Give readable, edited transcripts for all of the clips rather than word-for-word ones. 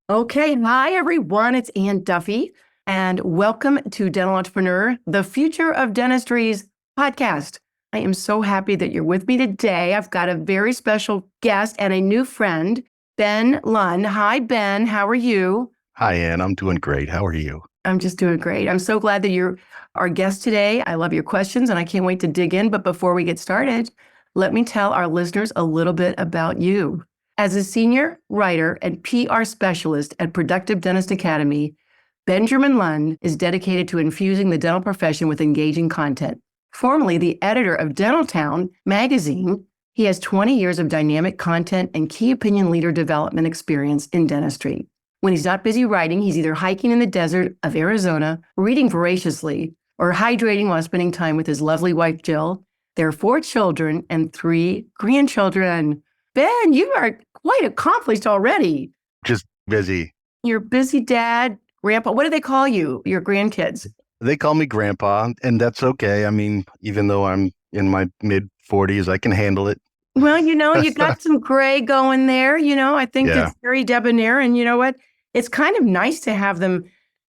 Okay, hi everyone. It's Ann Duffy, and welcome to Dental Entrepreneur, the Future of Dentistry's podcast. I am so happy that you're with me today. I've got a very special guest and a new friend, Ben Lund. Hi, Ben. How are you? Hi, Ann. I'm doing great. How are you? I'm just doing great. I'm so glad that you're our guest today. I love your questions, and I can't wait to dig in. But before we get started, let me tell our listeners a little bit about you. As a senior writer and PR specialist at Productive Dentist Academy, Benjamin Lund is dedicated to infusing the dental profession with engaging content. Formerly the editor of Dentaltown Magazine, he has 20 years of dynamic content and key opinion leader development experience in dentistry. When he's not busy writing, he's either hiking in the desert of Arizona, reading voraciously, or hydrating while spending time with his lovely wife, Jill. There are 4 children and 3 grandchildren. Ben, you are quite accomplished already. Just busy. You're a busy dad, grandpa. What do they call you, your grandkids? They call me Grandpa, and that's okay. I mean, even though I'm in my mid 40s, I can handle it. Well, you got some gray going there. I think Yeah. it's very debonair. And you know what? It's kind of nice to have them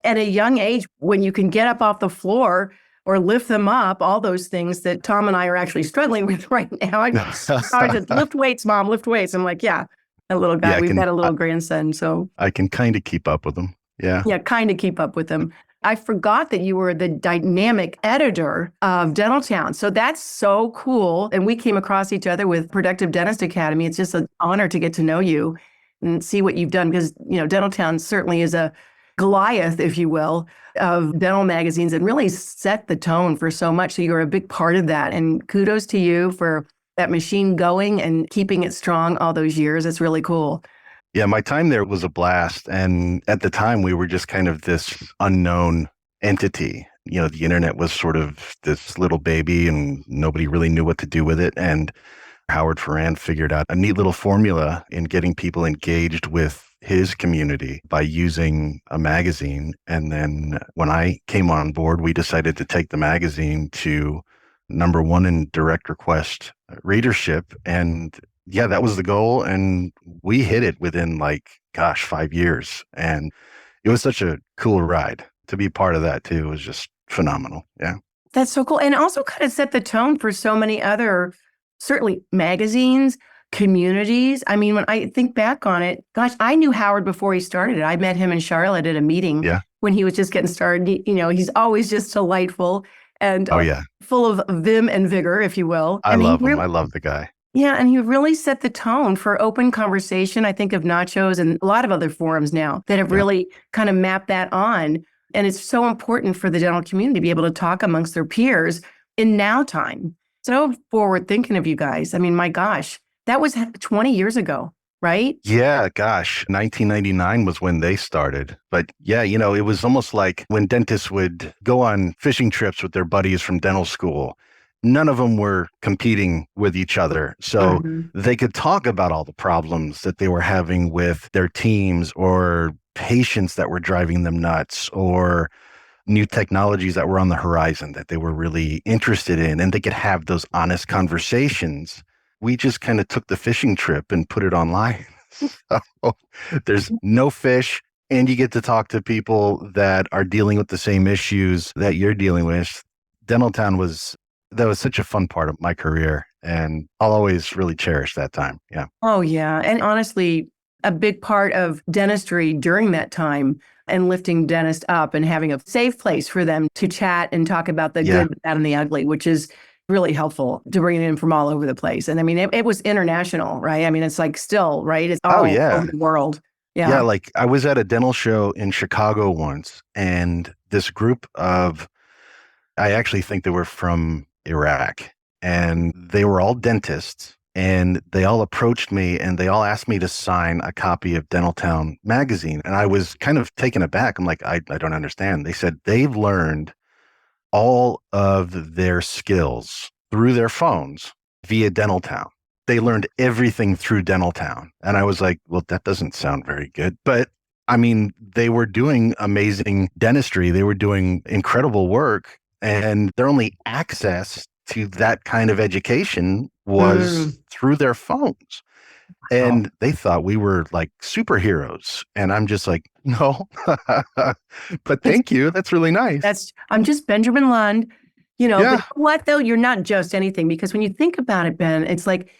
at a young age when you can get up off the floor or lift them up, all those things that Tom and I are actually struggling with right now. I said, lift weights, Mom, lift weights. I'm like, yeah, a little guy. Yeah, We've got a little grandson. So I can kind of keep up with them. Yeah. yeah, kind of keep up with them. I forgot that you were the dynamic editor of Dentaltown. So that's so cool. And we came across each other with Productive Dentist Academy. It's just an honor to get to know you and see what you've done because, Dentaltown certainly is a Goliath, if you will, of dental magazines and really set the tone for so much. So you're a big part of that. And kudos to you for that machine going and keeping it strong all those years. It's really cool. Yeah, my time there was a blast. And at the time, we were just kind of this unknown entity. The internet was sort of this little baby and nobody really knew what to do with it. And Howard Ferrand figured out a neat little formula in getting people engaged with his community by using a magazine. And then when I came on board, we decided to take the magazine to #1 in direct request readership. And yeah, that was the goal. And we hit it within 5 years. And it was such a cool ride to be part of that too. It was just phenomenal. Yeah. That's so cool. And also kind of set the tone for so many other, certainly magazines, communities. I mean, when I think back on it, gosh, I knew Howard before he started it. I met him in Charlotte at a meeting Yeah. when he was just getting started. He's always just delightful and Oh, yeah. full of vim and vigor, if you will. I love him. I love the guy. Yeah, and he really set the tone for open conversation. I think of Nachos and a lot of other forums now that have really kind of mapped that on. And it's so important for the dental community to be able to talk amongst their peers in now time. So forward thinking of you guys. I mean, my gosh, that was 20 years ago, right? Yeah, gosh, 1999 was when they started. But yeah, it was almost like when dentists would go on fishing trips with their buddies from dental school. None of them were competing with each other. So they could talk about all the problems that they were having with their teams or patients that were driving them nuts or new technologies that were on the horizon that they were really interested in. And they could have those honest conversations. We just kind of took the fishing trip and put it online. So there's no fish, and you get to talk to people that are dealing with the same issues that you're dealing with. Dentaltown was such a fun part of my career, and I'll always really cherish that time. Yeah. Oh, yeah. And honestly, a big part of dentistry during that time and lifting dentists up and having a safe place for them to chat and talk about the good, the bad, and the ugly, which is really helpful to bring it in from all over the place. And I mean, it was international, right? I mean, it's still, right? It's all over the world. Yeah. Yeah. I was at a dental show in Chicago once, and this group I actually think they were from Iraq, and they were all dentists, and they all approached me and they all asked me to sign a copy of Dentaltown Magazine. And I was kind of taken aback. I'm like, I don't understand. They said they've learned all of their skills through their phones via Dentaltown. They learned everything through Dentaltown. And I was like, well, that doesn't sound very good. But I mean, they were doing amazing dentistry. They were doing incredible work. And their only access to that kind of education was through their phones. Oh, And they thought we were like superheroes. And I'm just like, no, but it's thank you. That's really nice. I'm just Benjamin Lund, but Yeah, you know what though? You're not just anything because when you think about it, Ben, it's like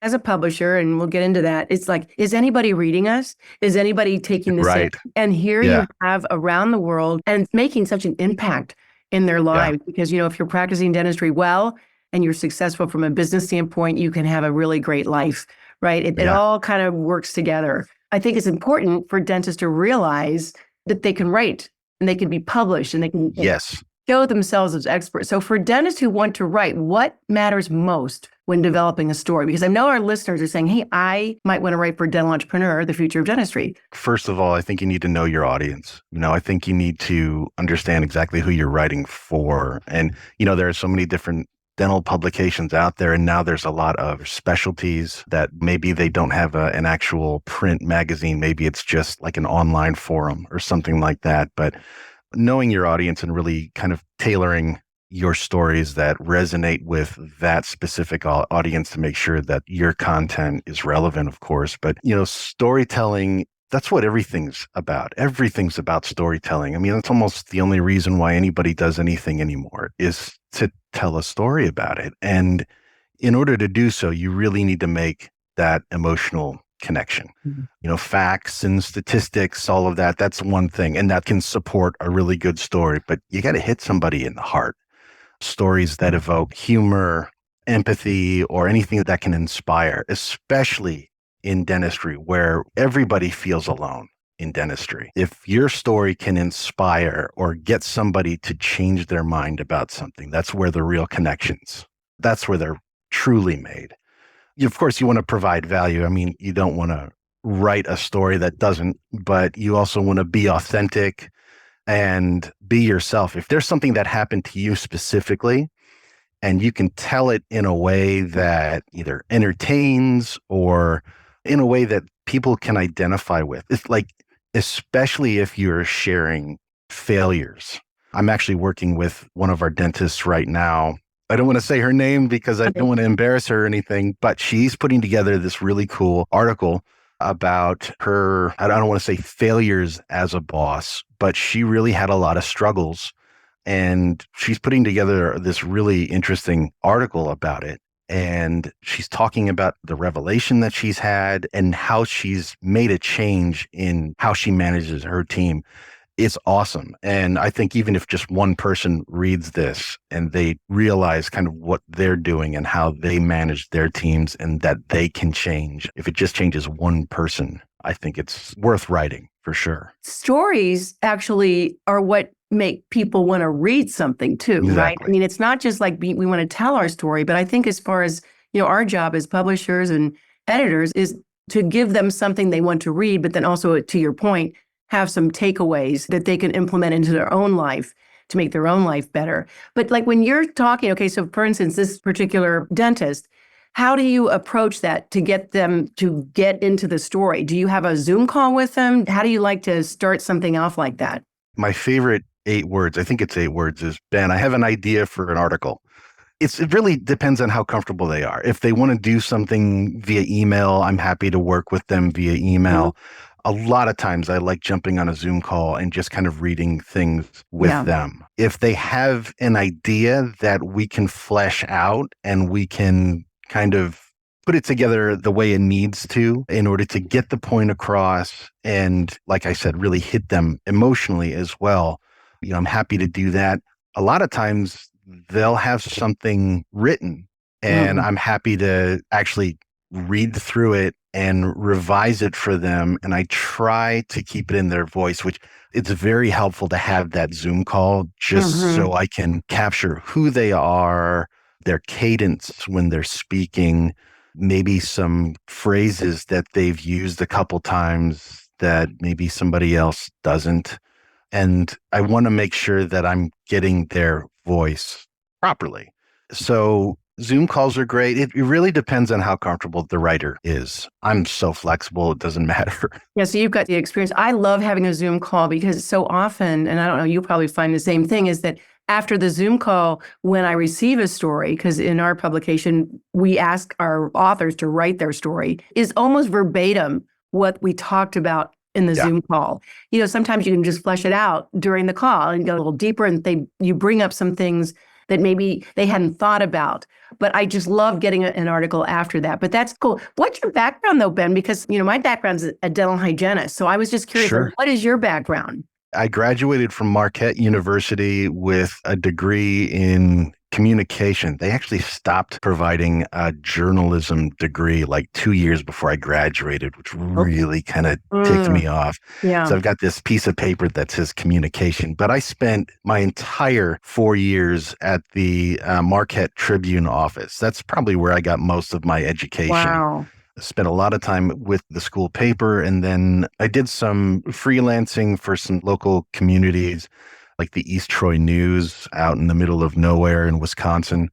as a publisher, and we'll get into that, it's like, is anybody reading us? Is anybody taking this in? right. And here Yeah, you have around the world and making such an impact in their yeah, lives because, if you're practicing dentistry well and you're successful from a business standpoint, you can have a really great life, right? It yeah. all kind of works together. I think it's important for dentists to realize that they can write and they can be published and they can Yes. show themselves as experts. So for dentists who want to write, what matters most when developing a story? Because I know our listeners are saying, hey, I might want to write for Dental Entrepreneur, the future of dentistry. First of all, I think you need to know your audience. I think you need to understand exactly who you're writing for. And, there are so many different dental publications out there. And now there's a lot of specialties that maybe they don't have an actual print magazine. Maybe it's just like an online forum or something like that. But knowing your audience and really kind of tailoring your stories that resonate with that specific audience to make sure that your content is relevant, of course. But, storytelling, that's what everything's about. Everything's about storytelling. I mean, that's almost the only reason why anybody does anything anymore is to tell a story about it. And in order to do so, you really need to make that emotional connection. Mhm. Facts and statistics, all of that, that's one thing. And that can support a really good story, but you got to hit somebody in the heart. Stories that evoke humor, empathy, or anything that can inspire, especially in dentistry, where everybody feels alone in dentistry. If your story can inspire or get somebody to change their mind about something, that's where the real connections, that's where they're truly made. Of course, you want to provide value. I mean, you don't want to write a story that doesn't, but you also want to be authentic and be yourself. If there's something that happened to you specifically, and you can tell it in a way that either entertains or in a way that people can identify with, it's like, especially if you're sharing failures. I'm actually working with one of our dentists right now. I don't want to say her name because I don't want to embarrass her or anything, but she's putting together this really cool article about her, I don't want to say failures as a boss, but she really had a lot of struggles. And she's putting together this really interesting article about it. And she's talking about the revelation that she's had and how she's made a change in how she manages her team. It's awesome. And I think even if just one person reads this and they realize kind of what they're doing and how they manage their teams and that they can change, if it just changes one person, I think it's worth writing for sure. Stories actually are what make people want to read something too, right? I Exactly. mean, it's not just like we want to tell our story, but I think as far as, our job as publishers and editors is to give them something they want to read, but then also, to your point, have some takeaways that they can implement into their own life to make their own life better. But like when you're talking, okay, so for instance, this particular dentist, how do you approach that to get them to get into the story? Do you have a Zoom call with them? How do you like to start something off like that? My favorite 8 words, I think it's 8 words, is Ben, I have an idea for an article. It really depends on how comfortable they are. If they want to do something via email, I'm happy to work with them via email. A lot of times I like jumping on a Zoom call and just kind of reading things with Yeah. them. If they have an idea that we can flesh out and we can kind of put it together the way it needs to in order to get the point across and, like I said, really hit them emotionally as well, I'm happy to do that. A lot of times they'll have something written and Mhm. I'm happy to actually read through it and revise it for them. And I try to keep it in their voice, which it's very helpful to have that Zoom call just Mhm. so I can capture who they are, their cadence when they're speaking, maybe some phrases that they've used a couple times that maybe somebody else doesn't. And I want to make sure that I'm getting their voice properly. So Zoom calls are great. It really depends on how comfortable the writer is. I'm so flexible, it doesn't matter. Yeah, so you've got the experience. I love having a Zoom call because so often, and I don't know, you probably find the same thing, is that after the Zoom call, when I receive a story, because in our publication, we ask our authors to write their story, is almost verbatim what we talked about in the Yeah. Zoom call. Sometimes you can just flesh it out during the call and go a little deeper, and you bring up some things that maybe they hadn't thought about. But I just love getting an article after that. But that's cool. What's your background though, Ben? Because, my background's a dental hygienist. So I was just curious, Sure. what is your background? I graduated from Marquette University with a degree in communication. They actually stopped providing a journalism degree like 2 years before I graduated, which really kind of ticked me off. Yeah. So I've got this piece of paper that says communication, but I spent my entire 4 years at the Marquette Tribune office. That's probably where I got most of my education. Wow. Spent a lot of time with the school paper, and then I did some freelancing for some local communities like the East Troy News out in the middle of nowhere in Wisconsin.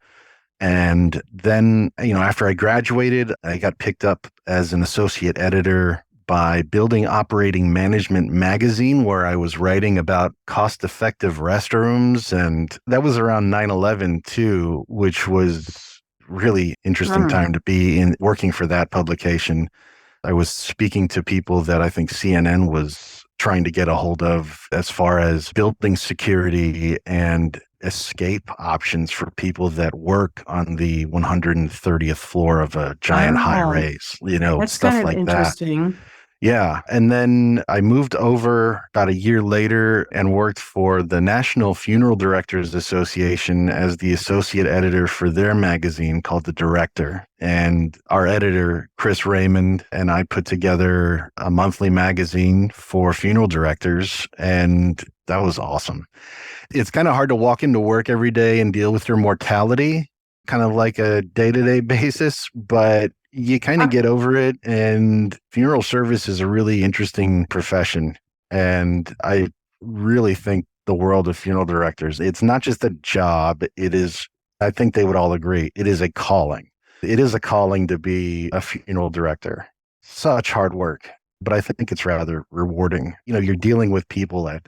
And then, after I graduated, I got picked up as an associate editor by Building Operating Management Magazine, where I was writing about cost-effective restrooms. And that was around 9/11 too, which was really interesting time to be in working for that publication. I was speaking to people that I think CNN was trying to get a hold of as far as building security and escape options for people that work on the 130th floor of a giant high rise, That's stuff kind of like that. interesting. Yeah. And then I moved over about a year later and worked for the National Funeral Directors Association as the associate editor for their magazine called The Director. And our editor, Chris Raymond, and I put together a monthly magazine for funeral directors. And that was awesome. It's kind of hard to walk into work every day and deal with your mortality, kind of like a day-to-day basis, but you kind of get over it. And funeral service is a really interesting profession. And I really think the world of funeral directors, it's not just a job. It is, I think they would all agree, it is a calling. It is a calling to be a funeral director. Such hard work, but I think it's rather rewarding. You're dealing with people at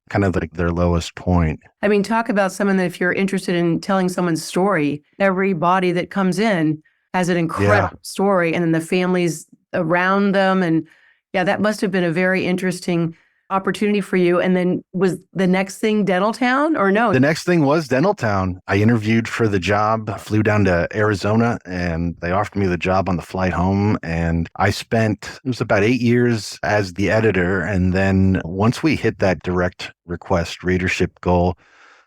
kind of like their lowest point. I mean, talk about someone that if you're interested in telling someone's story, every body that comes in has an incredible story, and then the families around them. And yeah, that must have been a very interesting opportunity for you. And then was the next thing Dentaltown or no? The next thing was Dentaltown. I interviewed for the job, flew down to Arizona, and they offered me the job on the flight home. And I spent, it was about 8 years as the editor. And then once we hit that direct request readership goal,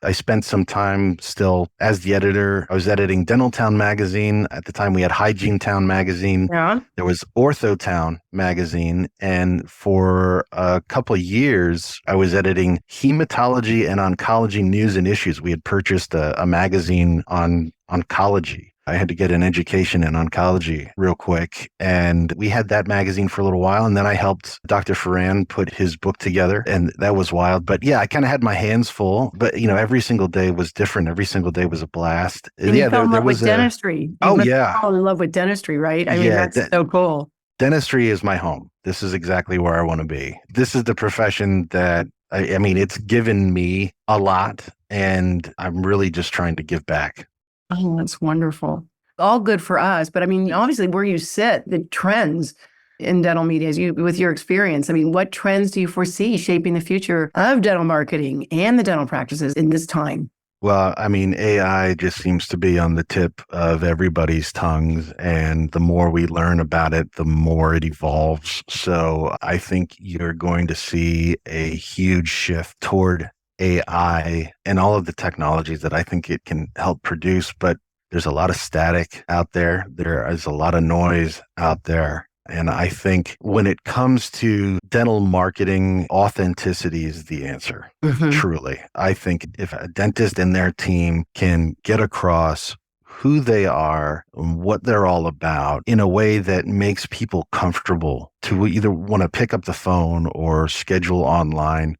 I spent some time still as the editor. I was editing Dentaltown Magazine. At the time, we had Hygienetown Magazine. Yeah. There was Orthotown Magazine. And for a couple of years, I was editing Hematology and Oncology News and Issues. We had purchased a magazine on oncology. I had to get an education in oncology real quick. And we had that magazine for a little while. And then I helped Dr. Ferran put his book together. And that was wild. But yeah, I kind of had my hands full. But, every single day was different. Every single day was a blast. And you fell in love with dentistry. Oh, yeah. Fall in love with dentistry, right? I mean, that's so cool. Dentistry is my home. This is exactly where I want to be. This is the profession that, I mean, it's given me a lot. And I'm really just trying to give back. Oh, that's wonderful. All good for us. But I mean, obviously where you sit, the trends in dental media, with your experience, I mean, what trends do you foresee shaping the future of dental marketing and the dental practices in this time? Well, I mean, AI just seems to be on the tip of everybody's tongues. And the more we learn about it, the more it evolves. So I think you're going to see a huge shift toward AI and all of the technologies that I think it can help produce. But there's a lot of static out there. There is a lot of noise out there. And I think when it comes to dental marketing, authenticity is the answer. Truly. I think if a dentist and their team can get across who they are and what they're all about in a way that makes people comfortable to either want to pick up the phone or schedule online.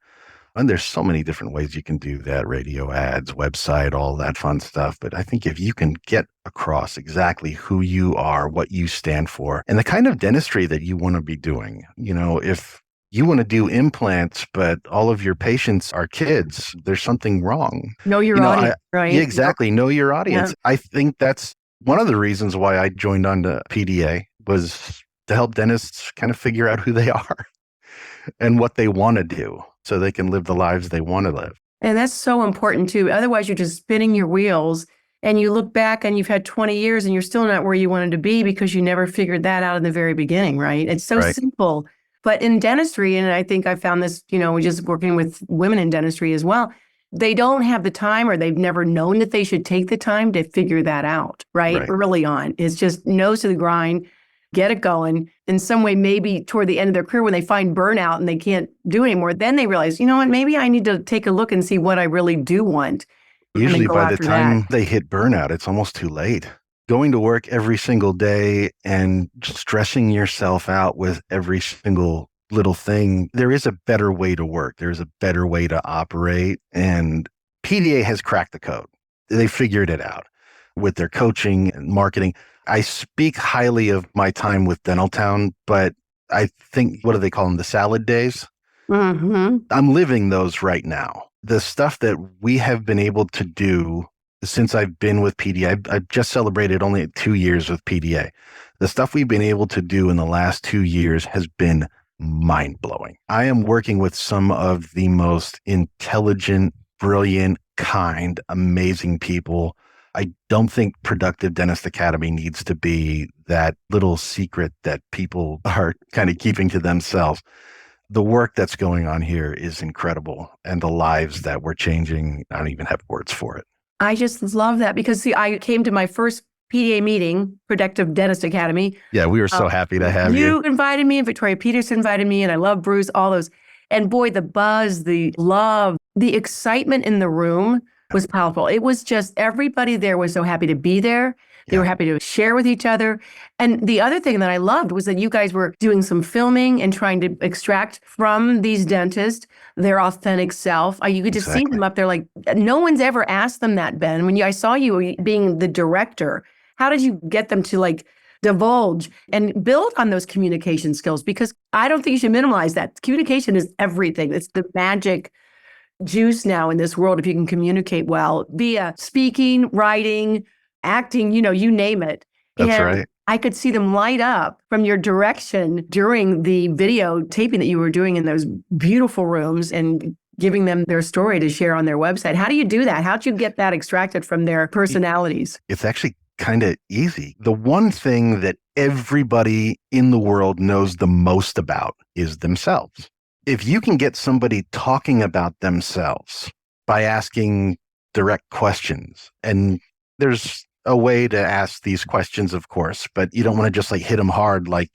And there's so many different ways you can do that, radio ads, website, all that fun stuff. But I think if you can get across exactly who you are, what you stand for, and the kind of dentistry that you want to be doing, if You want to do implants, but all of your patients are kids. There's something wrong. Know your You know, audience, yeah, right? exactly. Know your Yeah. audience. I think that's one of the reasons why I joined on to PDA was to help dentists kind of figure out who they are and what they want to do so they can live the lives they want to live. And that's so important too. Otherwise, you're just spinning your wheels and you look back and you've had 20 years and you're still not where you wanted to be because you never figured that out in the very beginning, right? It's so Right. simple. But in dentistry, and I think I found this, just working with women in dentistry as well, they don't have the time or they've never known that they should take the time to figure that out, right? Right. Early on. It's just nose to the grind, get it going. In some way, maybe toward the end of their career when they find burnout and they can't do anymore, then they realize, you know what, maybe I need to take a look and see what I really do want and then Usually go by the after that. time they hit burnout, it's almost too late. Going to work every single day and stressing yourself out with every single little thing, there is a better way to work. There's a better way to operate. And PDA has cracked the code. They figured it out with their coaching and marketing. I speak highly of my time with Dentaltown, but I think, what do they call them? The salad days? Mm-hmm. I'm living those right now. The stuff that we have been able to do since I've been with PDA, I've just celebrated only 2 years with PDA. The stuff we've been able to do in the last 2 years has been mind blowing. I am working with some of the most intelligent, brilliant, kind, amazing people. I don't think Productive Dentist Academy needs to be that little secret that people are kind of keeping to themselves. The work that's going on here is incredible, and the lives that we're changing, I don't even have words for it. I just love that because, see, I came to my first PDA meeting, Productive Dentist Academy. Yeah, we were so happy to have you. You invited me, and Victoria Peterson invited me, and I love Bruce, all those. And boy, the buzz, the love, the excitement in the room was palpable. It was just everybody there was so happy to be there. They were happy to share with each other. And the other thing that I loved was that you guys were doing some filming and trying to extract from these dentists their authentic self. You could just see them up there like, no one's ever asked them that, Ben. When I saw you being the director, how did you get them to like divulge and build on those communication skills? Because I don't think you should minimize that. Communication is everything. It's the magic juice now in this world if you can communicate well, via speaking, writing, acting, you name it. That's right. I could see them light up from your direction during the video taping that you were doing in those beautiful rooms and giving them their story to share on their website. How do you do that? How'd you get that extracted from their personalities? It's actually kind of easy. The one thing that everybody in the world knows the most about is themselves. If you can get somebody talking about themselves by asking direct questions, and there's a way to ask these questions, of course, but you don't want to just like hit them hard, like,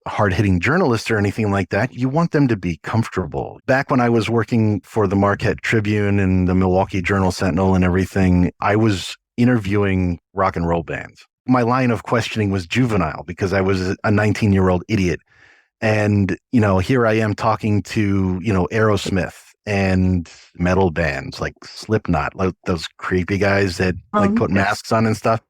hard hitting journalists or anything like that. You want them to be comfortable. Back when I was working for the Marquette Tribune and the Milwaukee Journal Sentinel and everything, I was interviewing rock and roll bands. My line of questioning was juvenile because I was a 19-year-old idiot. And, here I am talking to, Aerosmith and metal bands like Slipknot, like those creepy guys that like put masks on and stuff.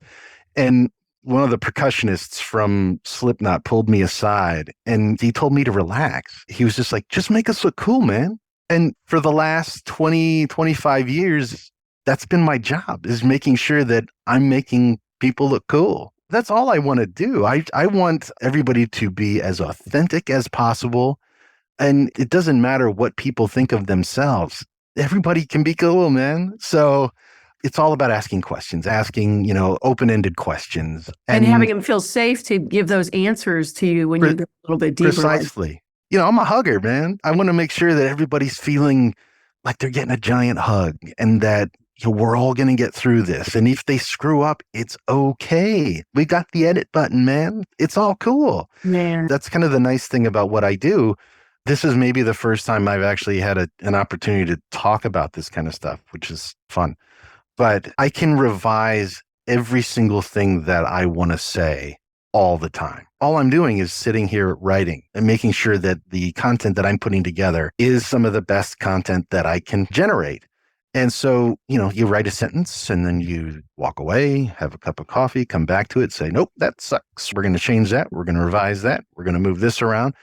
And one of the percussionists from Slipknot pulled me aside and he told me to relax. He was just like, just make us look cool, man. And for the last 20, 25 years, that's been my job, is making sure that I'm making people look cool. That's all I want to do. I want everybody to be as authentic as possible. And it doesn't matter what people think of themselves. Everybody can be cool, man. So it's all about asking questions, asking, open-ended questions. And having them feel safe to give those answers to you when you go a little bit deeper. Precisely. I'm a hugger, man. I want to make sure that everybody's feeling like they're getting a giant hug and that we're all going to get through this. And if they screw up, it's okay. We got the edit button, man. It's all cool. Man. That's kind of the nice thing about what I do. This is maybe the first time I've actually had an opportunity to talk about this kind of stuff, which is fun. But I can revise every single thing that I want to say all the time. All I'm doing is sitting here writing and making sure that the content that I'm putting together is some of the best content that I can generate. And so, you write a sentence and then you walk away, have a cup of coffee, come back to it, say, nope, that sucks. We're going to change that. We're going to revise that. We're going to move this around.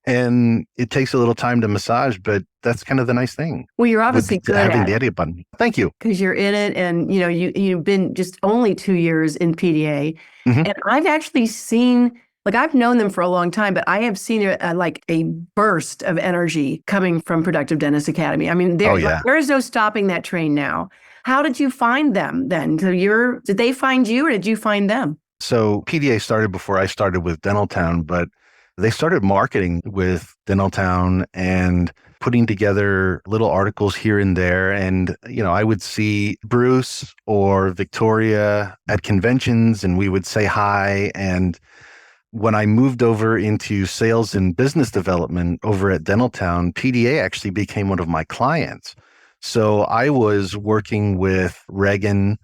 And it takes a little time to massage, but that's kind of the nice thing Well, you're with obviously good having at the it edit button. Thank you. because you're in it, and you've been just only 2 years in PDA, Mhm. and I've actually seen. Like I've known them for a long time, but I have seen like a burst of energy coming from Productive Dentist Academy. I mean, Oh, yeah. there is no stopping that train now. How did you find them then? So did they find you or did you find them? So PDA started before I started with Dentaltown, but they started marketing with Dentaltown and putting together little articles here and there. And, I would see Bruce or Victoria at conventions and we would say hi. And when I moved over into sales and business development over at Dentaltown, PDA actually became one of my clients. So I was working with Reagan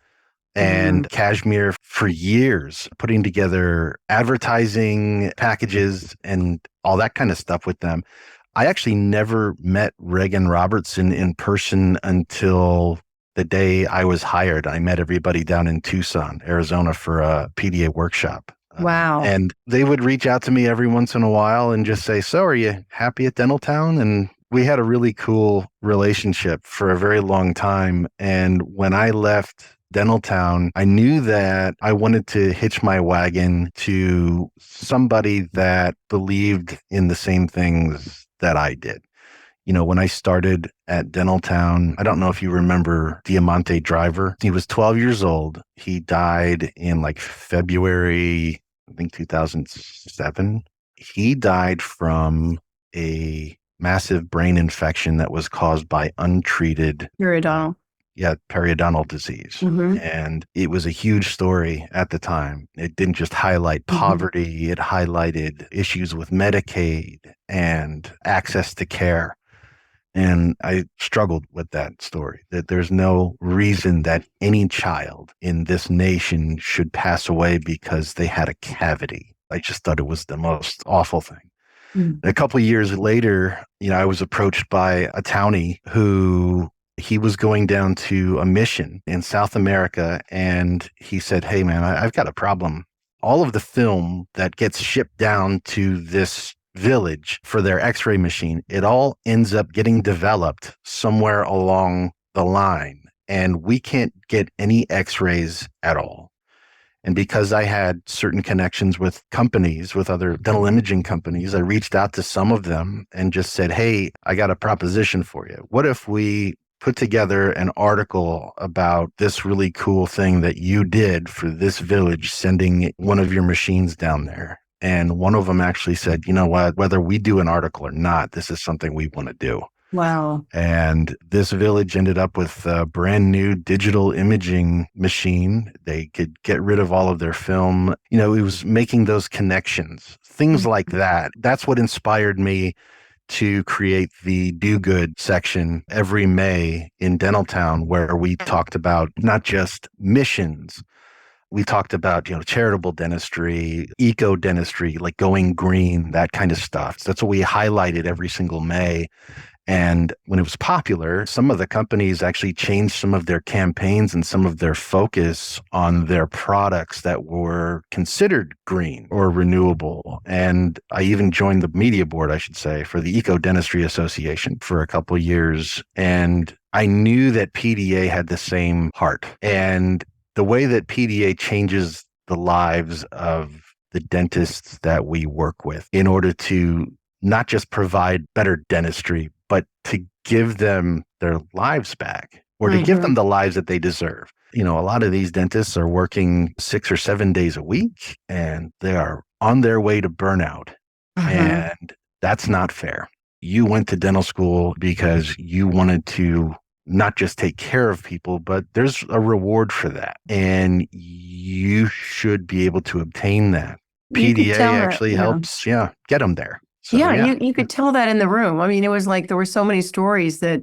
and Cashmere for years, putting together advertising packages and all that kind of stuff with them. I actually never met Reagan Robertson in person until the day I was hired. I met everybody down in Tucson, Arizona for a PDA workshop. Wow. And they would reach out to me every once in a while and just say, "So are you happy at Dentaltown?" And we had a really cool relationship for a very long time. And when I left Dentaltown, I knew that I wanted to hitch my wagon to somebody that believed in the same things that I did. When I started at Dentaltown, I don't know if you remember Diamante Driver. He was 12 years old. He died in like February, I think 2007. He died from a massive brain infection that was caused by untreated Periodontal. periodontal disease. Mm-hmm. And it was a huge story at the time. It didn't just highlight poverty, it highlighted issues with Medicaid and access to care. And I struggled with that story, that there's no reason that any child in this nation should pass away because they had a cavity. I just thought it was the most awful thing. A couple of years later, I was approached by a townie who he was going down to a mission in South America. And he said, "Hey, man, I've got a problem. All of the film that gets shipped down to this village for their x-ray machine, it all ends up getting developed somewhere along the line. And we can't get any x-rays at all." And because I had certain connections with companies, with other dental imaging companies, I reached out to some of them and just said, "Hey, I got a proposition for you. What if we put together an article about this really cool thing that you did for this village, sending one of your machines down there?" And one of them actually said, "You know what, whether we do an article or not, this is something we want to do." Wow. And this village ended up with a brand new digital imaging machine. They could get rid of all of their film. It was making those connections, things like that. That's what inspired me to create the Do Good section every May in Dentaltown, where we talked about not just missions. We talked about, charitable dentistry, eco dentistry, like going green, that kind of stuff. That's what we highlighted every single May. And when it was popular, some of the companies actually changed some of their campaigns and some of their focus on their products that were considered green or renewable. And I even joined the media board, I should say, for the Eco Dentistry Association for a couple of years. And I knew that PDA had the same heart. And the way that PDA changes the lives of the dentists that we work with in order to not just provide better dentistry, but to give them their lives back or to give them the lives that they deserve. A lot of these dentists are working 6 or 7 days a week and they are on their way to burnout. And that's not fair. You went to dental school because you wanted to not just take care of people, but there's a reward for that. And you should be able to obtain that. PDA actually helps, get them there. So, you could tell that in the room. I mean, it was like there were so many stories that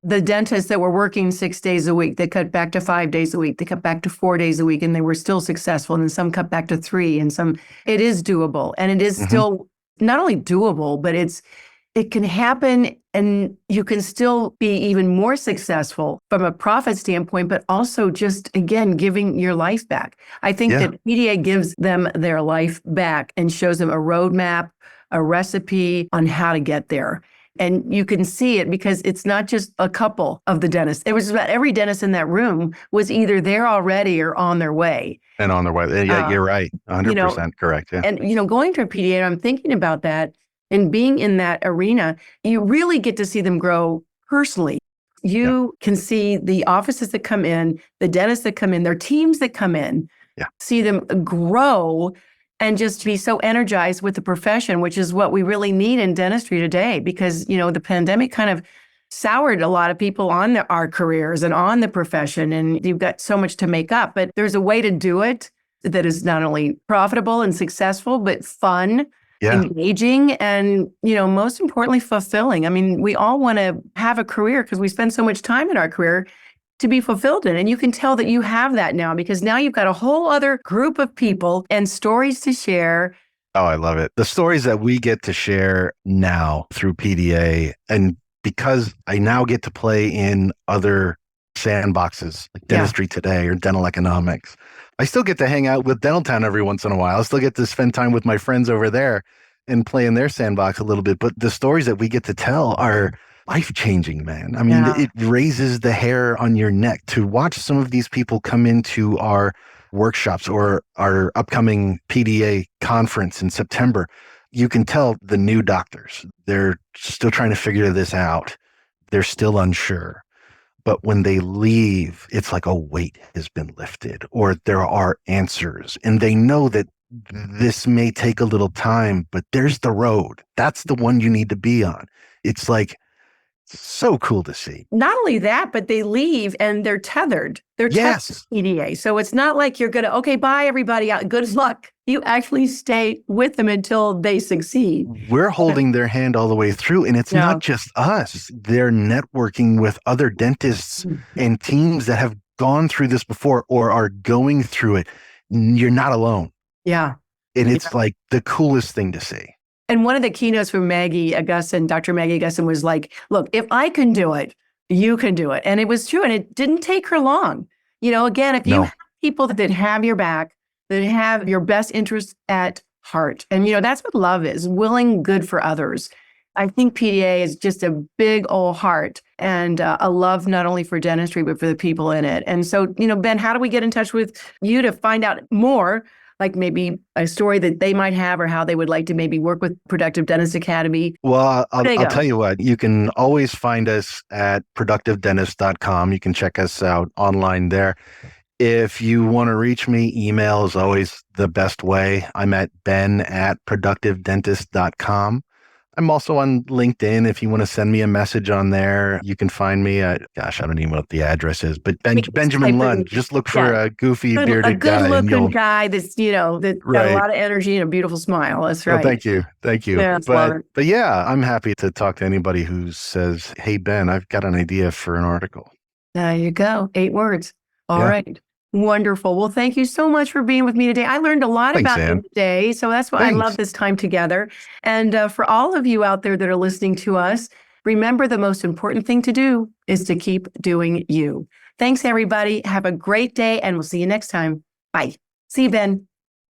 the dentists that were working 6 days a week, they cut back to 5 days a week, they cut back to 4 days a week, and they were still successful. And then some cut back to 3, and it is doable. And it is still not only doable, but it can happen, and you can still be even more successful from a profit standpoint, but also just, again, giving your life back. I think that PDA gives them their life back and shows them a roadmap a recipe on how to get there. And you can see it because it's not just a couple of the dentists. It was about every dentist in that room was either there already or on their way. And on their way. Yeah, you're right. You know, 100% correct. Yeah. and, going to a PDA, I'm thinking about that and being in that arena, you really get to see them grow personally. You can see the offices that come in, the dentists that come in, their teams that come in, see them grow and just be so energized with the profession, which is what we really need in dentistry today because, the pandemic kind of soured a lot of people on our careers and on the profession. And you've got so much to make up, but there's a way to do it that is not only profitable and successful, but fun, engaging, and, most importantly, fulfilling. I mean, we all want to have a career because we spend so much time in our career to be fulfilled in. And you can tell that you have that now because now you've got a whole other group of people and stories to share. Oh, I love it. The stories that we get to share now through PDA, and because I now get to play in other sandboxes like Dentistry Today or Dental Economics, I still get to hang out with Dentaltown every once in a while. I still get to spend time with my friends over there and play in their sandbox a little bit. But the stories that we get to tell are life-changing, man. I mean, it raises the hair on your neck to watch some of these people come into our workshops or our upcoming PDA conference in September. You can tell the new doctors, they're still trying to figure this out. They're still unsure. But when they leave, it's like a weight has been lifted or there are answers. And they know that this may take a little time, but there's the road. That's the one you need to be on. It's like so cool to see. Not only that, but they leave and they're tethered. They're tethered to PDA. So it's not like you're going to, okay, bye, everybody. Good luck. You actually stay with them until they succeed. We're holding their hand all the way through. And it's not just us. They're networking with other dentists and teams that have gone through this before or are going through it. You're not alone. Yeah. And it's like the coolest thing to see. And one of the keynotes from Maggie Augustin, Dr. Maggie Augustin, was like, look, if I can do it, you can do it. And it was true. And it didn't take her long. Again, if you have people that have your back, that have your best interest at heart. And, that's what love is, willing good for others. I think PDA is just a big old heart and a love not only for dentistry, but for the people in it. And so, Ben, how do we get in touch with you to find out more? Like maybe a story that they might have or how they would like to maybe work with Productive Dentist Academy? Well, I'll tell you what, you can always find us at productivedentist.com. You can check us out online there. If you want to reach me, email is always the best way. I'm at ben@productivedentist.com. I'm also on LinkedIn. If you want to send me a message on there, you can find me at, I don't even know what the address is, but Benjamin Lund. Just look for a goofy bearded guy. A good-looking guy that's, that's got a lot of energy and a beautiful smile. That's right. Well, thank you. Thank you. Yeah, but yeah, I'm happy to talk to anybody who says, hey, Ben, I've got an idea for an article. There you go. 8 words. All right. Wonderful. Well, thank you so much for being with me today. I learned a lot about you today, so that's why I love this time together. And for all of you out there that are listening to us, remember the most important thing to do is to keep doing you. Thanks, everybody. Have a great day, and we'll see you next time. Bye. See you, Ben.